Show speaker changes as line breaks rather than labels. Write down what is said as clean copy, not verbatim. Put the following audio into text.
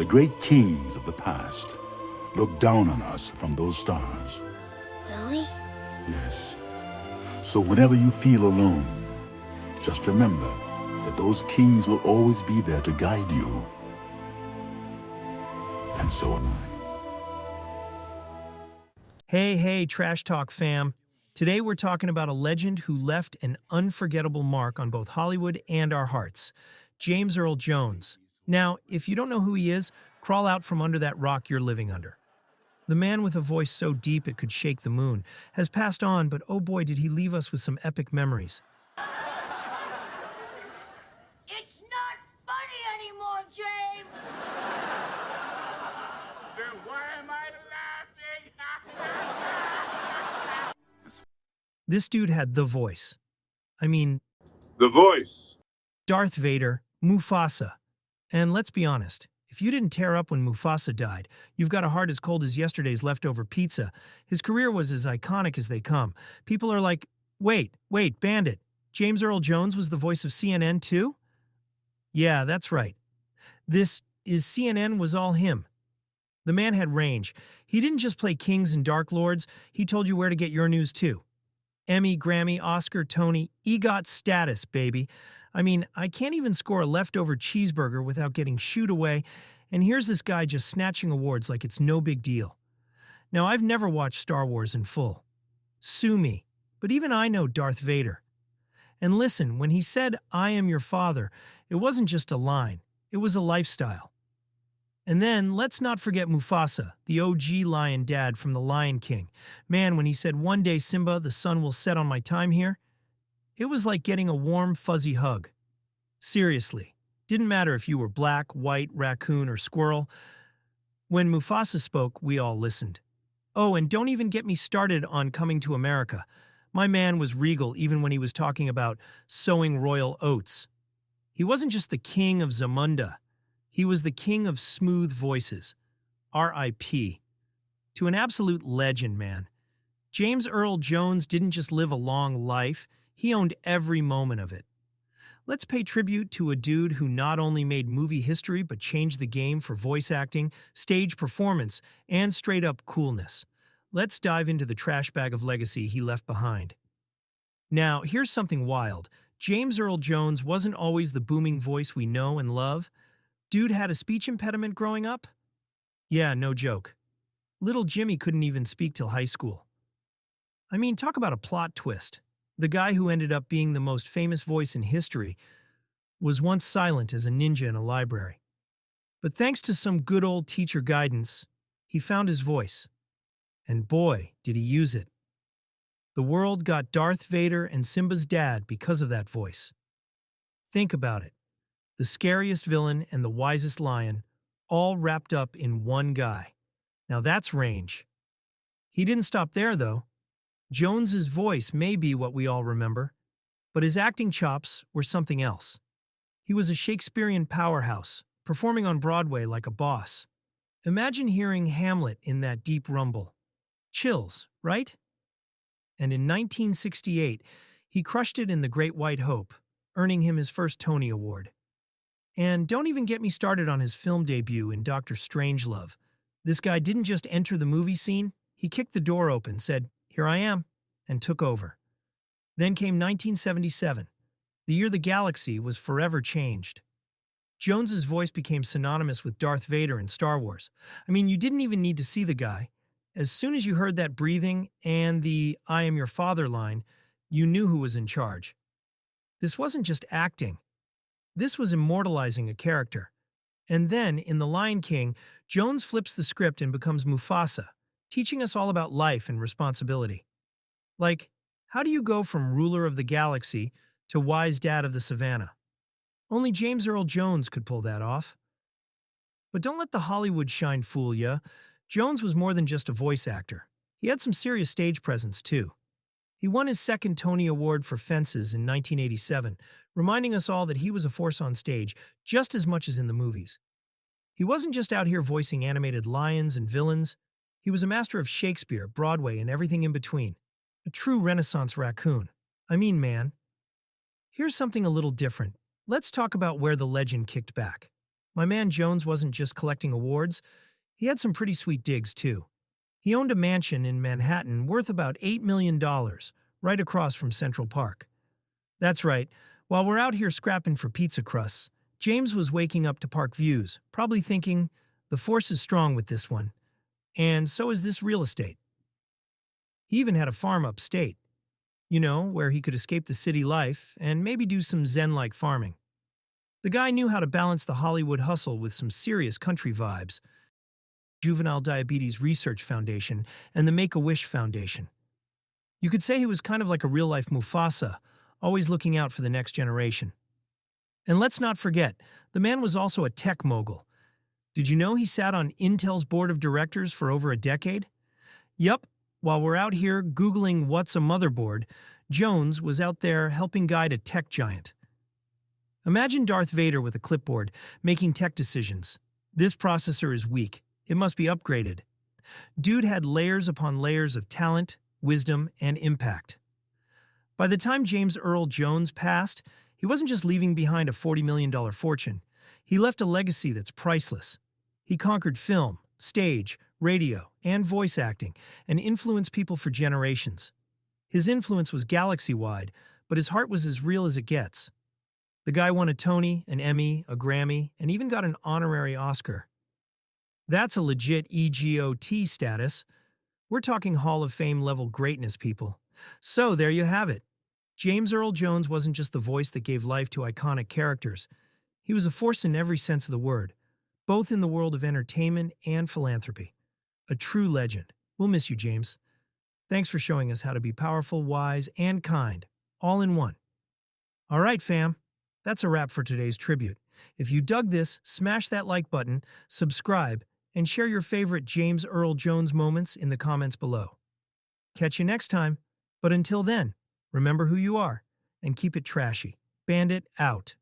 The great kings of the past look down on us from those stars.
Really?
Yes. So whenever you feel alone, just remember that those kings will always be there to guide you. And so am I.
Hey, Trash Talk fam. Today we're talking about a legend who left an unforgettable mark on both Hollywood and our hearts, James Earl Jones. Now, if you don't know who he is, crawl out from under that rock you're living under. The man with a voice so deep it could shake the moon has passed on, but oh boy, did he leave us with some epic memories.
It's not funny anymore, James!
Then why am I laughing?
This dude had the voice. I mean,
The voice.
Darth Vader, Mufasa. And let's be honest, if you didn't tear up when Mufasa died, you've got a heart as cold as yesterday's leftover pizza. His career was as iconic as they come. People are like, wait, Bandit, James Earl Jones was the voice of CNN too? Yeah, that's right. This is CNN was all him. The man had range. He didn't just play kings and dark lords, he told you where to get your news too. Emmy, Grammy, Oscar, Tony, EGOT status, baby. I mean, I can't even score a leftover cheeseburger without getting shooed away, and here's this guy just snatching awards like it's no big deal. Now, I've never watched Star Wars in full. Sue me, but even I know Darth Vader. And listen, when he said, "I am your father," it wasn't just a line, it was a lifestyle. And then, let's not forget Mufasa, the OG lion dad from The Lion King. Man, when he said, "One day, Simba, the sun will set on my time here," it was like getting a warm, fuzzy hug. Seriously, didn't matter if you were black, white, raccoon, or squirrel. When Mufasa spoke, we all listened. Oh, and don't even get me started on Coming to America. My man was regal even when he was talking about sowing royal oats. He wasn't just the king of Zamunda. He was the king of smooth voices. R.I.P. To an absolute legend, man. James Earl Jones didn't just live a long life, he owned every moment of it. Let's pay tribute to a dude who not only made movie history but changed the game for voice acting, stage performance, and straight-up coolness. Let's dive into the trash bag of legacy he left behind. Now, here's something wild. James Earl Jones wasn't always the booming voice we know and love. Dude had a speech impediment growing up? Yeah, no joke. Little Jimmy couldn't even speak till high school. I mean, talk about a plot twist. The guy who ended up being the most famous voice in history was once silent as a ninja in a library. But thanks to some good old teacher guidance, he found his voice. And boy, did he use it. The world got Darth Vader and Simba's dad because of that voice. Think about it. The scariest villain and the wisest lion, all wrapped up in one guy. Now that's range. He didn't stop there, though. Jones's voice may be what we all remember, but his acting chops were something else. He was a Shakespearean powerhouse, performing on Broadway like a boss. Imagine hearing Hamlet in that deep rumble. Chills, right? And in 1968, he crushed it in The Great White Hope, earning him his first Tony Award. And don't even get me started on his film debut in Dr. Strangelove. This guy didn't just enter the movie scene, he kicked the door open, said, "Here I am," and took over. Then came 1977, the year the galaxy was forever changed. Jones's voice became synonymous with Darth Vader in Star Wars. I mean, you didn't even need to see the guy. As soon as you heard that breathing and the "I am your father" line, you knew who was in charge. This wasn't just acting. This was immortalizing a character. And then, in The Lion King, Jones flips the script and becomes Mufasa, teaching us all about life and responsibility. Like, how do you go from ruler of the galaxy to wise dad of the savannah? Only James Earl Jones could pull that off. But don't let the Hollywood shine fool ya. Jones was more than just a voice actor. He had some serious stage presence, too. He won his second Tony Award for Fences in 1987, reminding us all that he was a force on stage just as much as in the movies. He wasn't just out here voicing animated lions and villains. He was a master of Shakespeare, Broadway, and everything in between. A true Renaissance raccoon. I mean, man. Here's something a little different. Let's talk about where the legend kicked back. My man Jones wasn't just collecting awards, he had some pretty sweet digs, too. He owned a mansion in Manhattan worth about $8 million, right across from Central Park. That's right, while we're out here scrapping for pizza crusts, James was waking up to park views, probably thinking, the force is strong with this one. And so is this real estate. He even had a farm upstate, where he could escape the city life and maybe do some Zen-like farming. The guy knew how to balance the Hollywood hustle with some serious country vibes. Juvenile Diabetes Research Foundation and the Make-A-Wish Foundation. You could say he was kind of like a real-life Mufasa, always looking out for the next generation. And let's not forget, the man was also a tech mogul. Did you know he sat on Intel's board of directors for over a decade? Yup, while we're out here Googling what's a motherboard, Jones was out there helping guide a tech giant. Imagine Darth Vader with a clipboard, making tech decisions. This processor is weak. It must be upgraded. Dude had layers upon layers of talent, wisdom, and impact. By the time James Earl Jones passed, he wasn't just leaving behind a $40 million fortune. He left a legacy that's priceless. He conquered film, stage, radio, and voice acting, and influenced people for generations. His influence was galaxy-wide, but his heart was as real as it gets. The guy won a Tony, an Emmy, a Grammy, and even got an honorary Oscar. That's a legit EGOT status. We're talking Hall of Fame level greatness, people. So there you have it. James Earl Jones wasn't just the voice that gave life to iconic characters. He was a force in every sense of the word, both in the world of entertainment and philanthropy. A true legend. We'll miss you, James. Thanks for showing us how to be powerful, wise, and kind, all in one. All right, fam. That's a wrap for today's tribute. If you dug this, smash that like button, subscribe, and share your favorite James Earl Jones moments in the comments below. Catch you next time, but until then, remember who you are and keep it trashy. Bandit out.